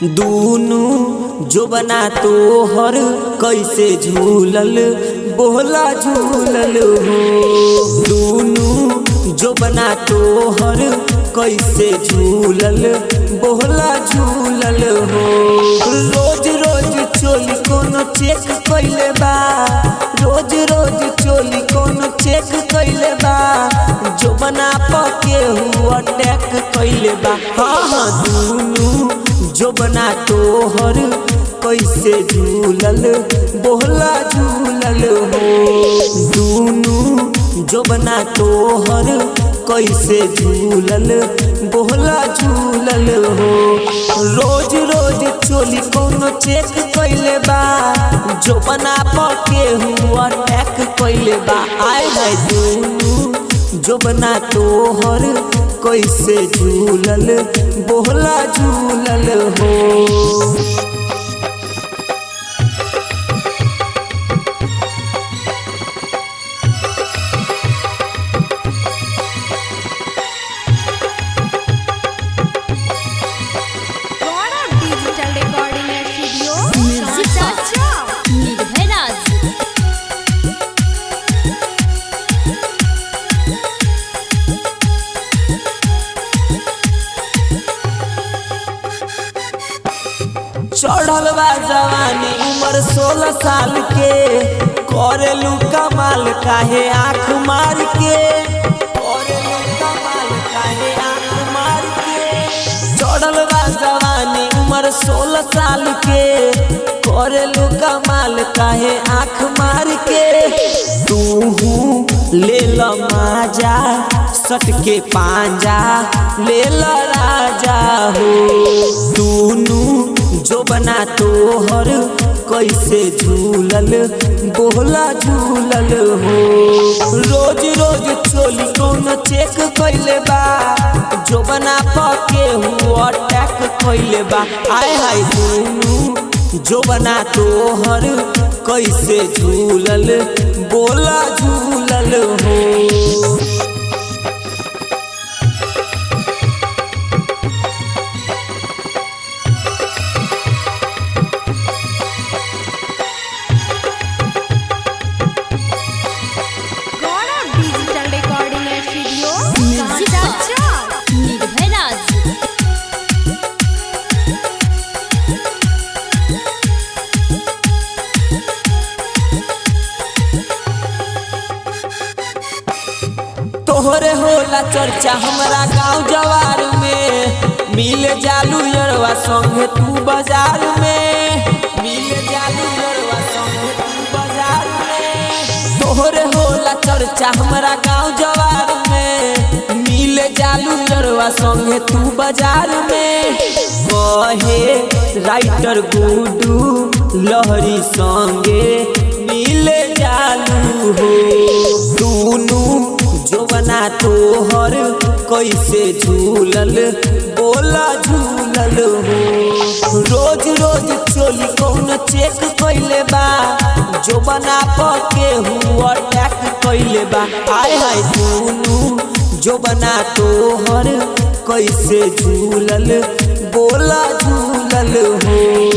दूनु जो बना तोहर कैसे झूलल बोला झूलल हो। दूनु जो बना तोहर कैसे झूलल बोला झूलल हो। रोज रोज चोली कोनो चेक कइले बा, रोज रोज चोली कोनो चेक कइले बा, जो बना पके हुआ अटैक कइले बा। हाँ दूनु जो बना तोहर कैसे झूलल बोला झूलल हो। दूनु जो बना तोहर कैसे झूलल बोला झूलल हो। रोज रोज चोली कोनो चेक कइले बा, जो बना पके हुआ अटैक कइले बा। आए है दूनु जो बना तोहर कैसे झूलल बोला झूलल हो। चढ़ल बा जवानी उम्र 16 साल के, करेलू कमाल काहे आँख मार के, करेलू कमाल काहे आँख मार के। चढ़ल बा जवानी उम्र 16 साल के, करेलू कमाल काहे आँख मार के। तू ले ल माजा सट के पांजा ले ल राजा हो। दूनु जो बना तोहर कैसे झूलल बोला झूलल हो। रोज रोज चोली कोनो चेक कइले बा, जो बना पके हुआ अटैक कइले बा। आए हाय दूनु जो बना तोहर कैसे झूलल बोला झूलल हो। तोहरे होला चर्चा हमरा गाँव जवार में, मिले जालू यरवा संगे तू बाजार में, मिले जालू यरवा संगे तू बाजार में। तोहरे होला चर्चा हमरा गाँव जवार में, मिले जालू यरवा संगे तू बाजार में। कहे राइटर गुडू लहरी संगे मिले जालू हो। दूनु जो बना तोहर कैसे झूलल बोला झूलल हो। रोज रोज चोली कोनो चेक कइले बा, जो बना पके हुआ अटैक कइले बा। आए हाय दूनु जो बना तोहर कैसे झूलल बोला झूलल हो।